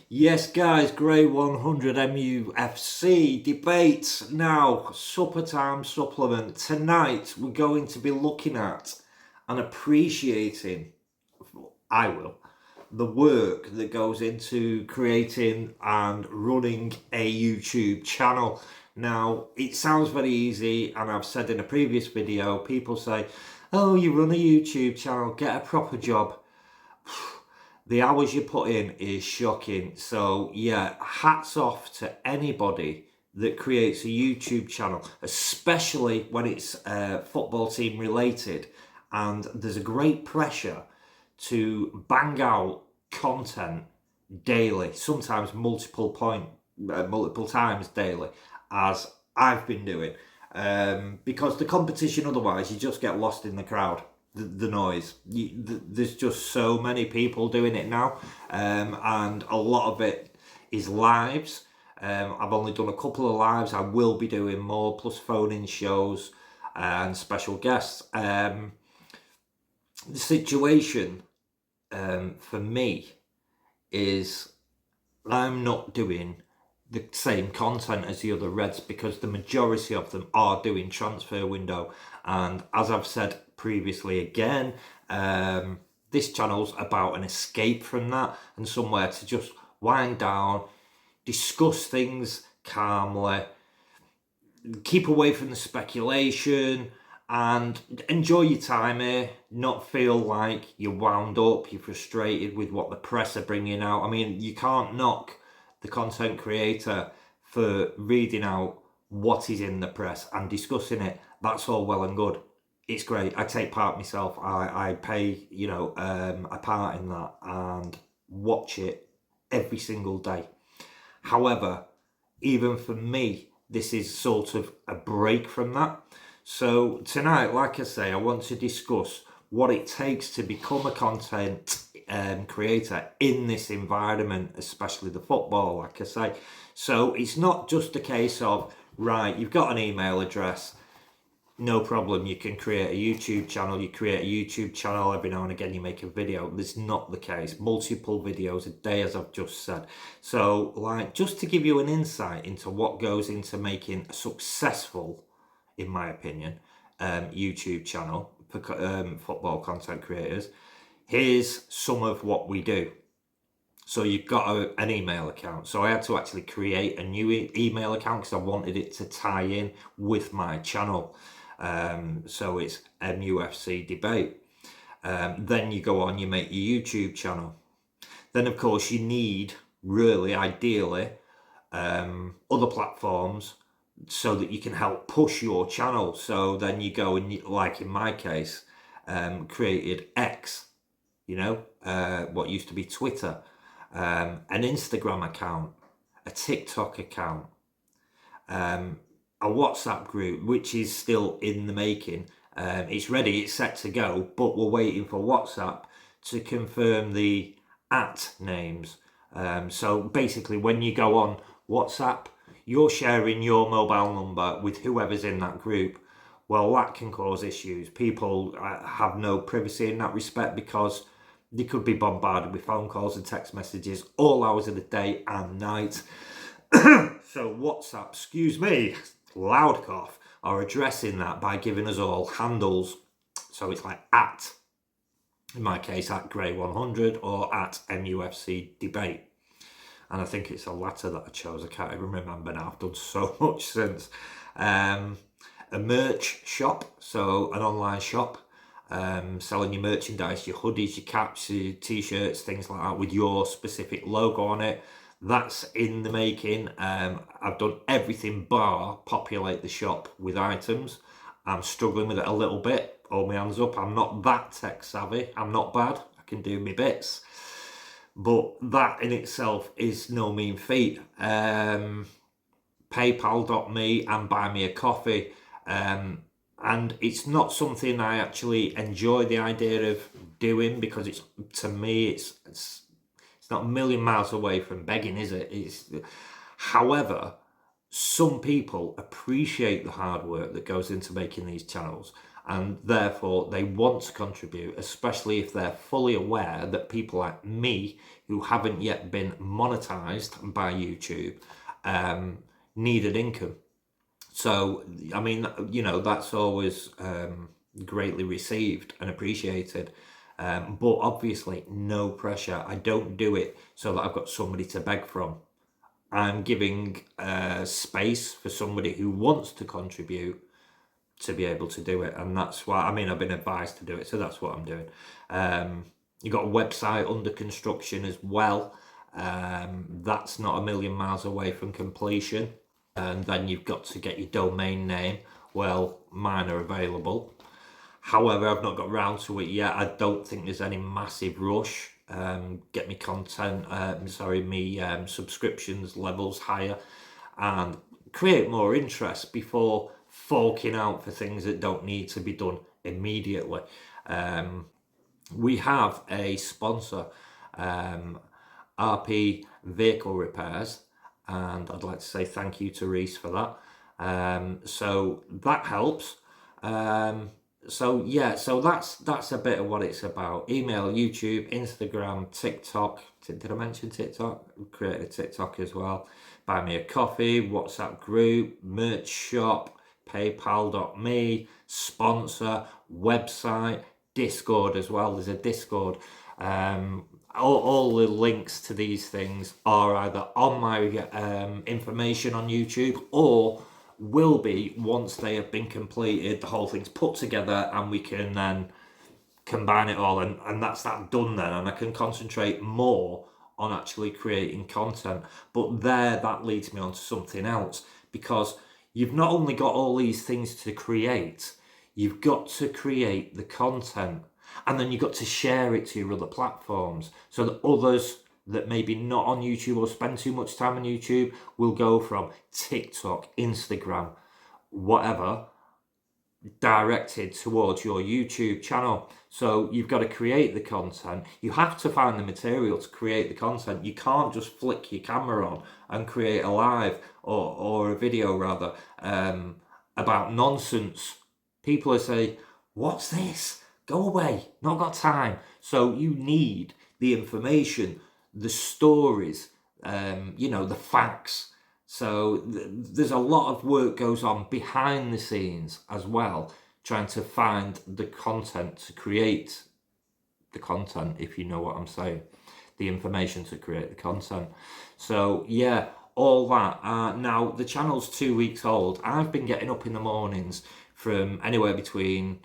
Yes, guys, Grey 100 MUFC debates now. Supper time supplement. Tonight, we're going to be looking at and appreciating, I will, the work that goes into creating and running a YouTube channel. Now, it sounds very easy, and I've said in a previous video, people say, oh, you run a YouTube channel, get a proper job. The hours you put in is shocking. So yeah, hats off to anybody that creates a YouTube channel, especially when it's football team related, and there's a great pressure to bang out content daily, sometimes multiple times daily, as I've been doing, because the competition, otherwise you just get lost in the crowd. The noise. There's just so many people doing it now, and a lot of it is lives. I've only done a couple of lives. I will be doing more, plus phone-in shows and special guests. The situation for me is I'm not doing the same content as the other Reds because the majority of them are doing transfer window, and as I've said previously again, this channel's about an escape from that and somewhere to just wind down, discuss things calmly, keep away from the speculation, and enjoy your time here. Not feel like you're wound up, you're frustrated with what the press are bringing out. I mean, you can't knock the content creator for reading out what is in the press and discussing it. That's all well and good. It's great. I take part myself. I pay, a part in that and watch it every single day. However, even for me, this is sort of a break from that. So tonight, like I say, I want to discuss what it takes to become a content creator in this environment, especially the football, like I say. So it's not just a case of, right, you've got an email address, no problem, you can create a YouTube channel. You create a YouTube channel, every now and again you make a video. That's not the case. Multiple videos a day, as I've just said. So, like, just to give you an insight into what goes into making a successful, in my opinion, YouTube channel for football content creators, here's some of what we do. So you've got an email account. So I had to actually create a new email account because I wanted it to tie in with my channel. So it's MUFC debate. Then you go on, you make your YouTube channel. Then of course you need, really ideally, other platforms so that you can help push your channel. So then you go and, like in my case, created X, what used to be Twitter, an Instagram account, a TikTok account, a WhatsApp group, which is still in the making. It's ready, it's set to go, but we're waiting for WhatsApp to confirm the names. So basically, when you go on WhatsApp, you're sharing your mobile number with whoever's in that group. Well, that can cause issues. People have no privacy in that respect because they could be bombarded with phone calls and text messages all hours of the day and night. So WhatsApp, excuse me, loud cough, are addressing that by giving us all handles. So it's like in my case, at Grey 100 or at MUFC debate. And I think it's the latter that I chose. I can't even remember now. I've done so much since. A merch shop, so an online shop, selling your merchandise, your hoodies, your caps, your t-shirts, things like that with your specific logo on it. That's in the making. I've done everything bar populate the shop with items. I'm struggling with it a little bit. Hold my hands up. I'm not that tech savvy. I'm not bad. I can do my bits. But that in itself is no mean feat. PayPal.me and buy me a coffee. And it's not something I actually enjoy the idea of doing because to me it's not a million miles away from begging, is it? However, some people appreciate the hard work that goes into making these channels, and therefore they want to contribute, especially if they're fully aware that people like me who haven't yet been monetized by YouTube need an income. So, I mean, you know, that's always greatly received and appreciated. But obviously, no pressure. I don't do it so that I've got somebody to beg from. I'm giving space for somebody who wants to contribute to be able to do it. And that's why, I mean, I've been advised to do it, so that's what I'm doing. You've got a website under construction as well. That's not a million miles away from completion. And then you've got to get your domain name. Well, mine are available. However, I've not got round to it yet. I don't think there's any massive rush. Get me content, subscriptions levels higher, and create more interest before forking out for things that don't need to be done immediately. We have a sponsor, RP Vehicle Repairs, and I'd like to say thank you to Reese for that. So that helps. So that's a bit of what it's about. Email, YouTube, Instagram, TikTok. Did I mention TikTok? Created a TikTok as well. Buy me a coffee, WhatsApp group, merch shop, paypal.me, sponsor, website, Discord as well. There's a Discord. All the links to these things are either on my information on YouTube or will be once they have been completed, the whole thing's put together, and we can then combine it all, and that's that done then, and I can concentrate more on actually creating content. But that leads me on to something else, because you've not only got all these things to create, you've got to create the content, and then you've got to share it to your other platforms so that others that maybe not on YouTube or spend too much time on YouTube will go from TikTok, Instagram, whatever, directed towards your YouTube channel. So you've got to create the content. You have to find the material to create the content. You can't just flick your camera on and create a live or a video rather about nonsense. People will say, what's this? Go away, not got time. So you need the information, the stories, the facts. So there's a lot of work goes on behind the scenes as well, trying to find the content to create the content, if you know what I'm saying, the information to create the content. So yeah, all that. Now the channel's 2 weeks old. I've been getting up in the mornings from anywhere between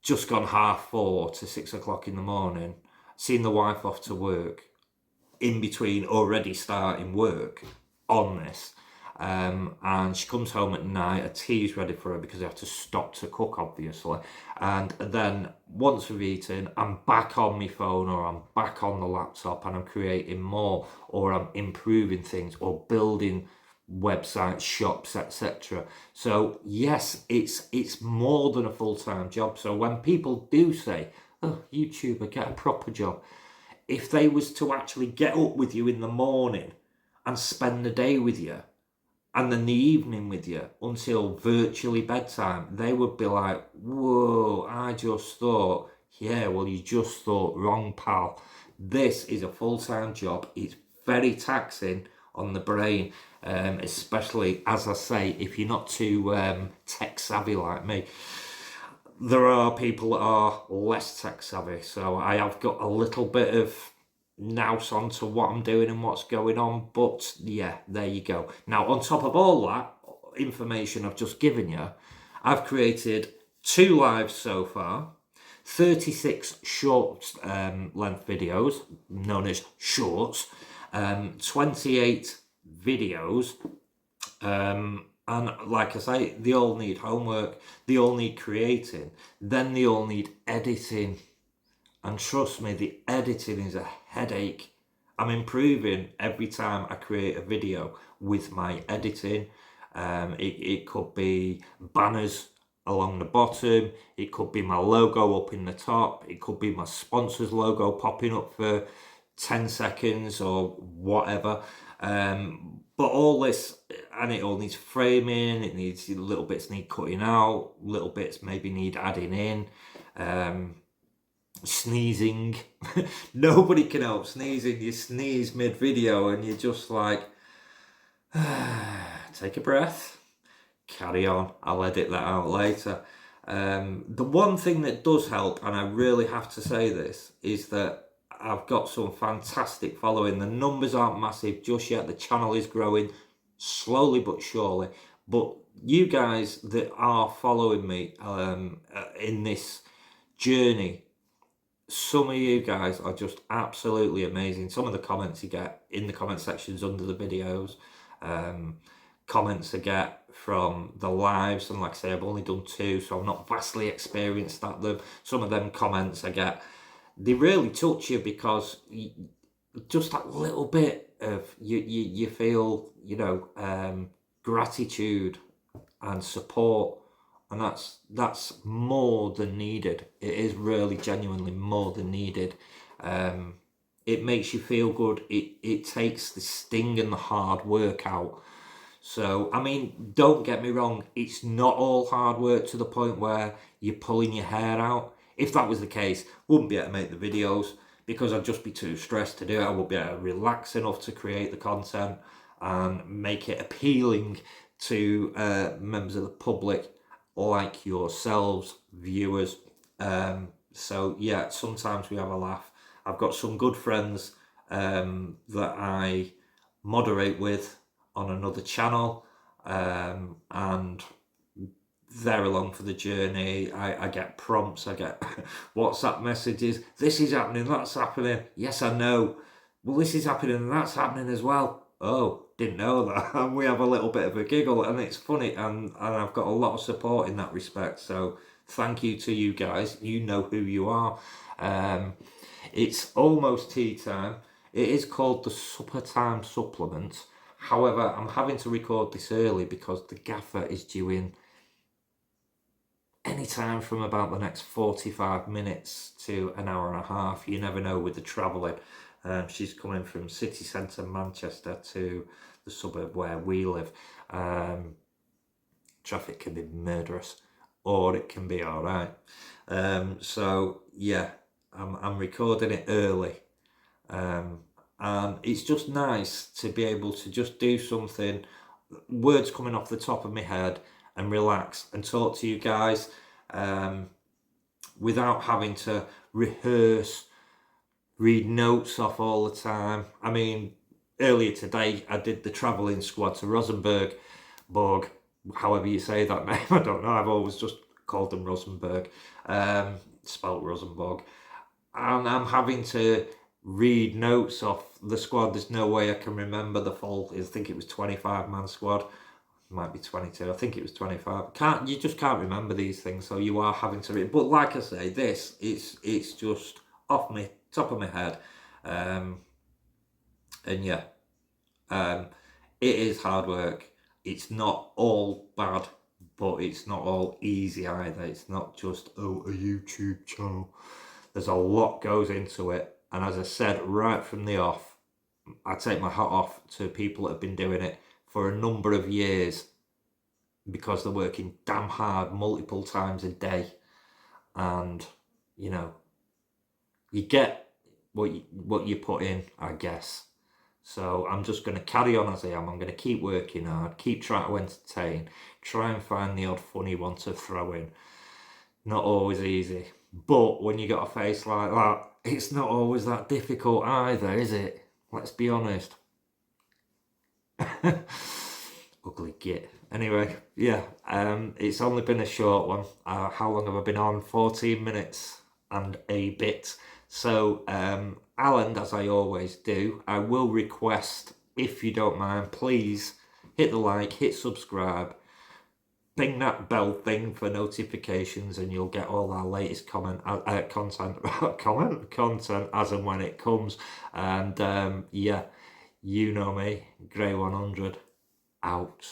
just gone 4:30 to 6 o'clock in the morning, seeing the wife off to work, in between already starting work on this. And she comes home at night, a tea's ready for her because I have to stop to cook, obviously. And then once we've eaten, I'm back on my phone or I'm back on the laptop and I'm creating more, or I'm improving things or building websites, shops, etc. So yes, it's more than a full-time job. So when people do say, oh, YouTuber, get a proper job, if they was to actually get up with you in the morning and spend the day with you and then the evening with you until virtually bedtime, they would be like, whoa, I just thought, yeah, well, you just thought wrong, pal. This is a full-time job. It's very taxing on the brain, especially, as I say, if you're not too tech savvy like me. There are people that are less tech savvy, so I have got a little bit of nous onto what I'm doing and what's going on, but yeah, there you go. Now, on top of all that information I've just given you, I've created 2 lives so far, 36 short length videos, known as shorts, 28 videos, and like I say, they all need homework, they all need creating, then they all need editing. And trust me, the editing is a headache. I'm improving every time I create a video with my editing. It could be banners along the bottom, it could be my logo up in the top, it could be my sponsor's logo popping up for 10 seconds or whatever. But all this, and it all needs framing, it needs, little bits need cutting out, little bits maybe need adding in. Sneezing. Nobody can help sneezing. You sneeze mid-video and you're just like, take a breath, carry on, I'll edit that out later. The one thing that does help, and I really have to say this, is that I've got some fantastic following. The numbers aren't massive just yet. The channel is growing slowly but surely. But you guys that are following me in this journey, some of you guys are just absolutely amazing. Some of the comments you get in the comment sections under the videos, comments I get from the lives, and like I say, I've only done 2, so I'm not vastly experienced at them. Some of them comments I get, they really touch you, because just that little bit of you feel, you know, gratitude and support, and that's more than needed. It is really genuinely more than needed. It makes you feel good. It takes the sting and the hard work out. So, I mean, don't get me wrong, it's not all hard work to the point where you're pulling your hair out. If that was the case, wouldn't be able to make the videos, because I'd just be too stressed to do it. I wouldn't be able to relax enough to create the content and make it appealing to members of the public like yourselves, viewers. So yeah, sometimes we have a laugh. I've got some good friends that I moderate with on another channel, and they're along for the journey. I get prompts, I get WhatsApp messages, this is happening, that's happening, yes I know, well this is happening and that's happening as well, oh, didn't know that. And we have a little bit of a giggle, and it's funny, and I've got a lot of support in that respect. So thank you to you guys. You know who you are. It's almost tea time. It is called the supper time supplement. However, I'm having to record this early because the gaffer is due in anytime from about the next 45 minutes to an hour and a half. You never know with the travelling. She's coming from city centre Manchester to the suburb where we live. Traffic can be murderous, or it can be all right. So yeah, I'm recording it early, and it's just nice to be able to just do something, words coming off the top of my head, and relax and talk to you guys without having to rehearse, read notes off all the time. I mean, earlier today I did the travelling squad to Rosenborg, however you say that name, I don't know, I've always just called them Rosenborg, spelt Rosenborg, and I'm having to read notes off the squad. There's no way I can remember the full, I think it was 25-man squad, might be 22, I think it was 25. You just can't remember these things, so you are having to read. But like I say, this, it's just off my top of my head, and yeah, it is hard work. It's not all bad, but it's not all easy either. It's not just, oh, a YouTube channel. There's a lot goes into it, and as I said right from the off, I take my hat off to people that have been doing it for a number of years, because they're working damn hard multiple times a day, and you know, you get what you put in, I guess. So I'm just going to carry on as I am. I'm going to keep working hard, keep trying to entertain, try and find the odd funny one to throw in. Not always easy, but when you got a face like that, it's not always that difficult either, is it? Let's be honest. Ugly git. Anyway, yeah, it's only been a short one. How long have I been on? 14 minutes and a bit. So, Alan, as I always do, I will request, if you don't mind, please hit the like, hit subscribe, ding that bell thing for notifications, and you'll get all our latest content as and when it comes. And yeah, you know me, Grey 100 out.